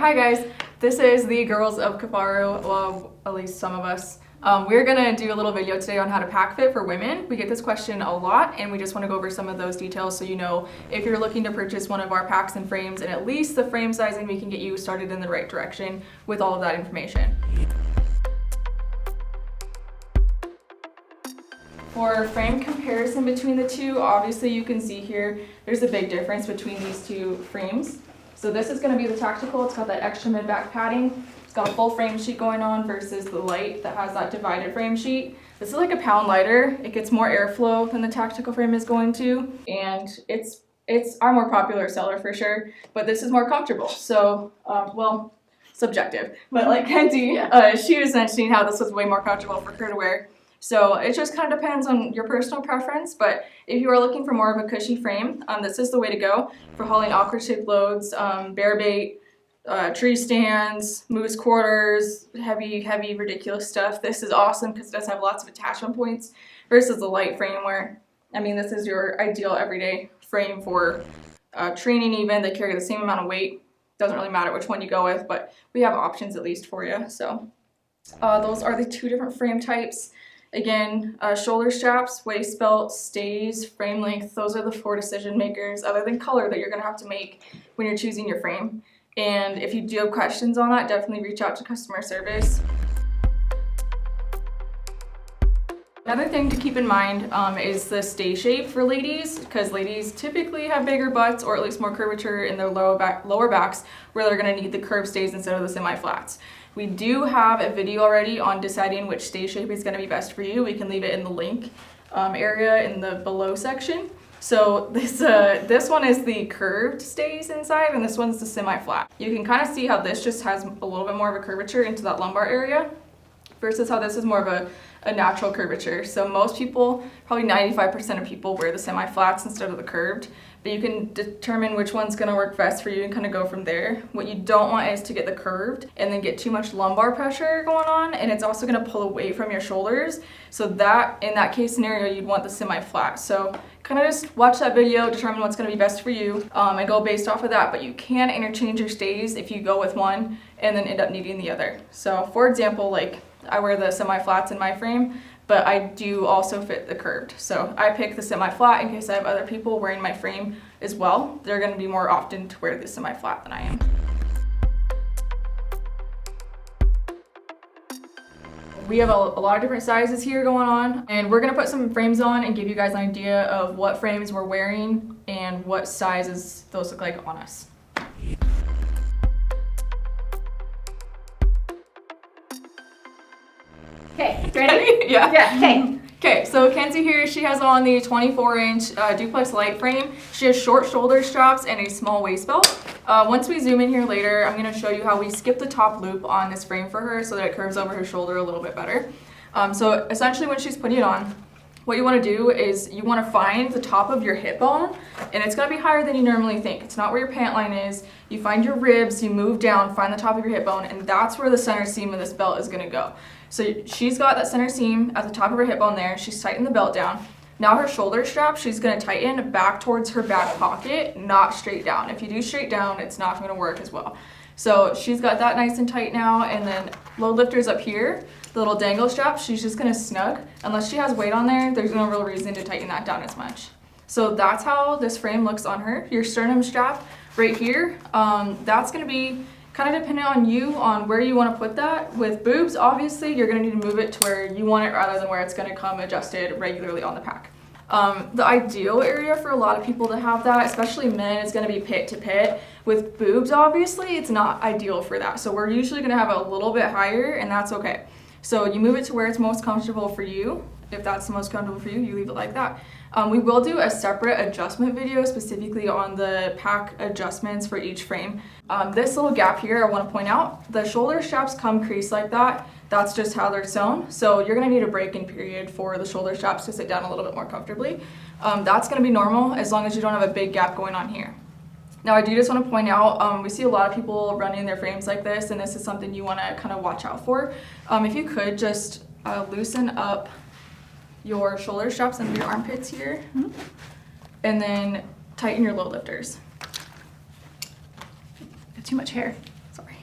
Hi guys, this is the girls of Kifaru, well, at least some of us. We're gonna do a little video today on how to pack fit for women. We get this question a lot and we just wanna go over some of those details so you know if you're looking to purchase one of our packs and frames and at least the frame sizing, we can get you started in the right direction with all of that information. For frame comparison between the two, obviously you can see here, there's a big difference between these two frames. So this is going to be the tactical. It's got that extra mid-back padding. It's got a full frame sheet going on versus the light that has that divided frame sheet. This is like a pound lighter. It gets more airflow than the tactical frame is going to, and it's our more popular seller for sure. But this is more comfortable. So, well, subjective. But like Kenzie, she was mentioning how this was way more comfortable for her to wear. So it just kind of depends on your personal preference, but if you are looking for more of a cushy frame, this is the way to go for hauling awkward shaped loads, bear bait, tree stands, moose quarters, heavy, ridiculous stuff. This is awesome because it does have lots of attachment points versus the light frame where, I mean, this is your ideal everyday frame for training even. They carry the same amount of weight. Doesn't really matter which one you go with, but we have options at least for you. So those are the two different frame types. Again, shoulder straps, waist belt, stays, frame length, those are the 4 decision makers other than color that you're going to have to make when you're choosing your frame. And if you do have questions on that, definitely reach out to customer service. Another thing to keep in mind is the stay shape for ladies, because ladies typically have bigger butts or at least more curvature in their lower backs where they're going to need the curved stays instead of the semi-flats. We do have a video already on deciding which stay shape is going to be best for you. We can leave it in the link area in the below section. So this one is the curved stays inside and this one's the semi-flat. You can kind of see how this just has a little bit more of a curvature into that lumbar area versus how this is more of a natural curvature. So most people, probably 95% of people wear the semi-flats instead of the curved, but you can determine which one's gonna work best for you and kind of go from there. What you don't want is to get the curved and then get too much lumbar pressure going on, and it's also gonna pull away from your shoulders. So that, in that case scenario, you'd want the semi-flat. So kind of just watch that video, determine what's gonna be best for you, and go based off of that, but you can interchange your stays if you go with one and then end up needing the other. So for example, like I wear the semi-flats in my frame, but I do also fit the curved. So I pick the semi-flat in case I have other people wearing my frame as well. They're gonna be more often to wear the semi-flat than I am. We have a lot of different sizes here going on, and we're gonna put some frames on and give you guys an idea of what frames we're wearing and what sizes those look like on us. Okay, ready? Yeah. Okay. Okay, so Kenzie here, she has on the 24-inch duplex light frame. She has short shoulder straps and a small waist belt. Once we zoom in here later, I'm gonna show you how we skip the top loop on this frame for her so that it curves over her shoulder a little bit better. So essentially when she's putting it on, what you want to do is you want to find the top of your hip bone, and it's going to be higher than you normally think. It's not where your pant line is. You find your ribs, you move down, find the top of your hip bone, and that's where the center seam of this belt is going to go. So she's got that center seam at the top of her hip bone there. She's tightened the belt down. Now her shoulder strap, she's going to tighten back towards her back pocket, not straight down. If you do straight down, it's not going to work as well. So she's got that nice and tight now, and then load lifters up here, the little dangle strap, she's just gonna snug. Unless she has weight on there, there's no real reason to tighten that down as much. So that's how this frame looks on her. Your sternum strap right here, that's gonna be kind of dependent on you on where you wanna put that. With boobs, obviously, you're gonna need to move it to where you want it rather than where it's gonna come adjusted regularly on the pack. The ideal area for a lot of people to have that, especially men, is going to be pit to pit. With boobs, obviously, it's not ideal for that. So we're usually going to have a little bit higher, and that's okay. So you move it to where it's most comfortable for you. If that's the most comfortable for you, you leave it like that. We will do a separate adjustment video specifically on the pack adjustments for each frame. This little gap here, I want to point out, the shoulder straps come creased like that. That's just how they're sewn. So you're going to need a break-in period for the shoulder straps to sit down a little bit more comfortably. That's going to be normal as long as you don't have a big gap going on here. Now I do just want to point out, we see a lot of people running their frames like this, and this is something you want to kind of watch out for. If you could just loosen up your shoulder straps under your armpits here, and then tighten your load lifters. Got too much hair, sorry.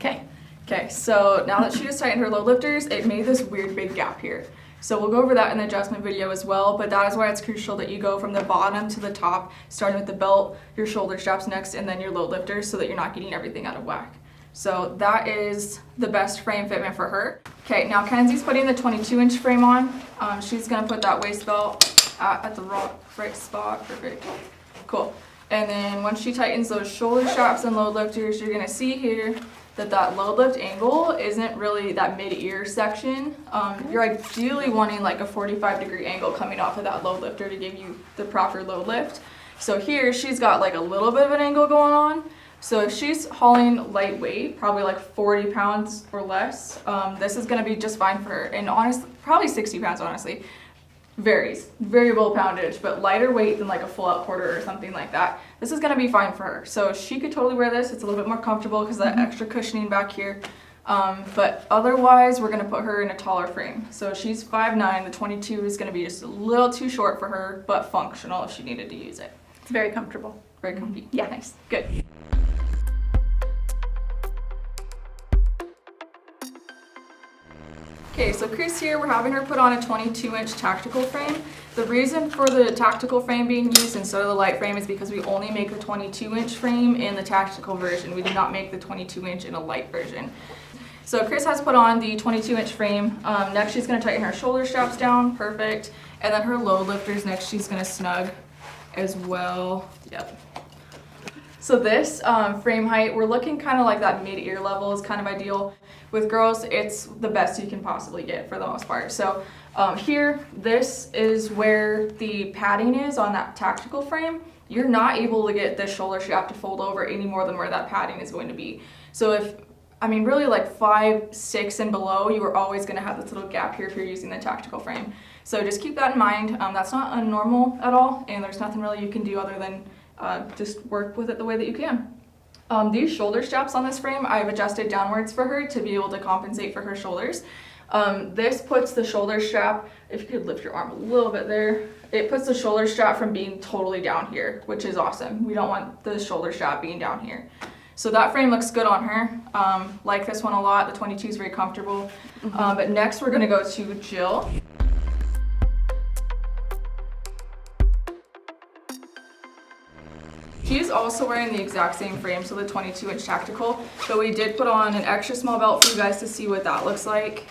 Okay, so now that she just tightened her load lifters, it made this weird big gap here. So we'll go over that in the adjustment video as well, but that is why it's crucial that you go from the bottom to the top, starting with the belt, your shoulder straps next, and then your load lifters so that you're not getting everything out of whack. So that is the best frame fitment for her. Okay, now Kenzie's putting the 22-inch frame on. She's gonna put that waist belt at the right spot. Perfect. Cool. And then once she tightens those shoulder straps and load lifters, you're gonna see here that load lift angle isn't really that mid-ear section. You're ideally wanting like a 45-degree angle coming off of that load lifter to give you the proper load lift. So here she's got like a little bit of an angle going on. So if she's hauling lightweight, probably like 40 pounds or less, this is gonna be just fine for her. And honestly, probably 60 pounds honestly. Varies, variable poundage, but lighter weight than like a full out quarter or something like that. This is gonna be fine for her. So she could totally wear this. It's a little bit more comfortable because that extra cushioning back here. But otherwise, we're gonna put her in a taller frame. So she's 5'9", the 22 is gonna be just a little too short for her, but functional if she needed to use it. It's very comfortable. Very comfy. Yeah. Nice, good. Okay, so Cris here, we're having her put on a 22-inch tactical frame. The reason for the tactical frame being used instead of the light frame is because we only make the 22-inch frame in the tactical version. We do not make the 22-inch in a light version. So Cris has put on the 22-inch frame. Next, she's going to tighten her shoulder straps down. Perfect. And then her load lifters, next she's going to snug as well. Yep. So this frame height, we're looking kind of like that mid-ear level is kind of ideal. With girls, it's the best you can possibly get for the most part. So here, this is where the padding is on that tactical frame. You're not able to get this shoulder strap to fold over any more than where that padding is going to be. So if, I mean, really like 5, 6 and below, you are always going to have this little gap here if you're using the tactical frame. So just keep that in mind. That's not unnormal at all, and there's nothing really you can do other than just work with it the way that you can. These shoulder straps on this frame, I've adjusted downwards for her to be able to compensate for her shoulders. This puts the shoulder strap, if you could lift your arm a little bit there, it puts the shoulder strap from being totally down here, which is awesome. We don't want the shoulder strap being down here. So that frame looks good on her. Like this one a lot. The 22 is very comfortable. But next we're gonna go to Jill. She's also wearing the exact same frame, so the 22-inch tactical, but we did put on an extra small belt for you guys to see what that looks like.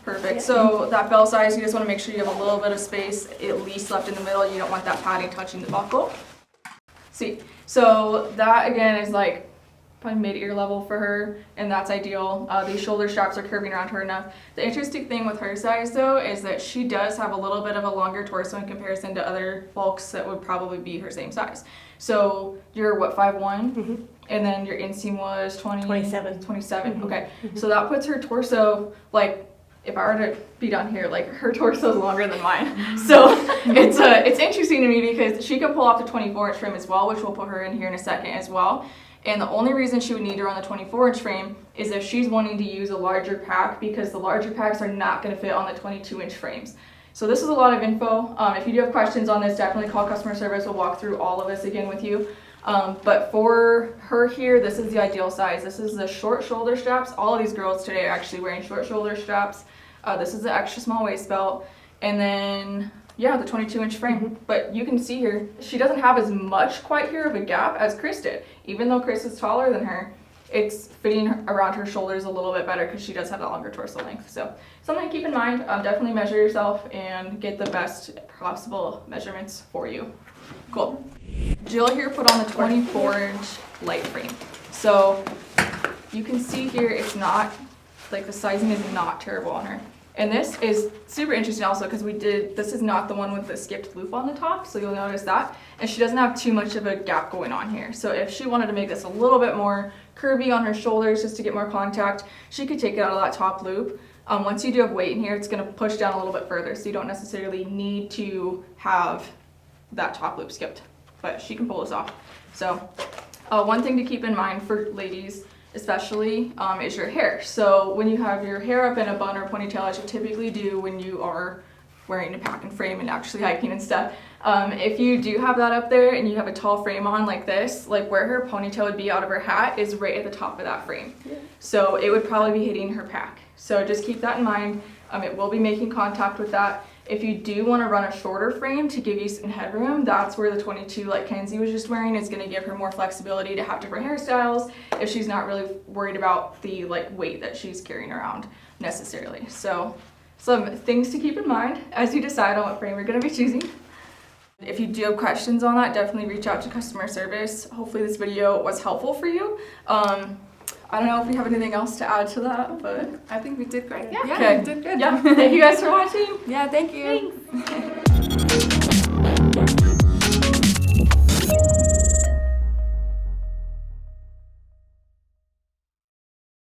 Perfect. So that belt size, you just want to make sure you have a little bit of space at least left in the middle. You don't want that padding touching the buckle. See, so that again is like probably mid-ear level for her, and that's ideal. These shoulder straps are curving around her enough. The interesting thing with her size though is that she does have a little bit of a longer torso in comparison to other folks that would probably be her same size. So you're what, 5'1", and then your inseam was 27. 27. Okay, so that puts her torso, like if I were to be down here, like her torso is longer than mine. So it's interesting to me because she can pull off the 24-inch frame as well, which we'll put her in here in a second as well. And the only reason she would need her on the 24-inch frame is if she's wanting to use a larger pack, because the larger packs are not going to fit on the 22-inch frames. So this is a lot of info. If you do have questions on this, definitely call customer service. We'll walk through all of this again with you. But for her here, this is the ideal size. This is the short shoulder straps. All of these girls today are actually wearing short shoulder straps. This is the extra small waist belt. And then, yeah, the 22-inch frame. But you can see here, she doesn't have as much quite here of a gap as Cris did. Even though Cris is taller than her, it's fitting around her shoulders a little bit better because she does have that longer torso length. So something to keep in mind. Definitely measure yourself and get the best possible measurements for you. Cool. Jill here put on the 24-inch light frame. So you can see here it's not, like the sizing is not terrible on her. And this is super interesting also because this is not the one with the skipped loop on the top, so you'll notice that. And she doesn't have too much of a gap going on here. So if she wanted to make this a little bit more curvy on her shoulders just to get more contact, she could take it out of that top loop. Once you do have weight in here, it's gonna push down a little bit further, so you don't necessarily need to have that top loop skipped, but she can pull this off. So one thing to keep in mind for ladies especially is your hair. So when you have your hair up in a bun or ponytail, as you typically do when you are wearing a pack and frame and actually hiking and stuff. If you do have that up there and you have a tall frame on like this, like where her ponytail would be out of her hat is right at the top of that frame. Yeah. So it would probably be hitting her pack. So just keep that in mind. It will be making contact with that. If you do want to run a shorter frame to give you some headroom, that's where the 22 like Kenzie was just wearing is going to give her more flexibility to have different hairstyles if she's not really worried about the like weight that she's carrying around necessarily. So some things to keep in mind as you decide on what frame you're going to be choosing. If you do have questions on that, definitely reach out to customer service. Hopefully this video was helpful for you. I don't know if we have anything else to add to that, but I think we did great. Yeah, okay. We did good. Yeah, thank you guys for watching. Yeah, thank you. Thanks.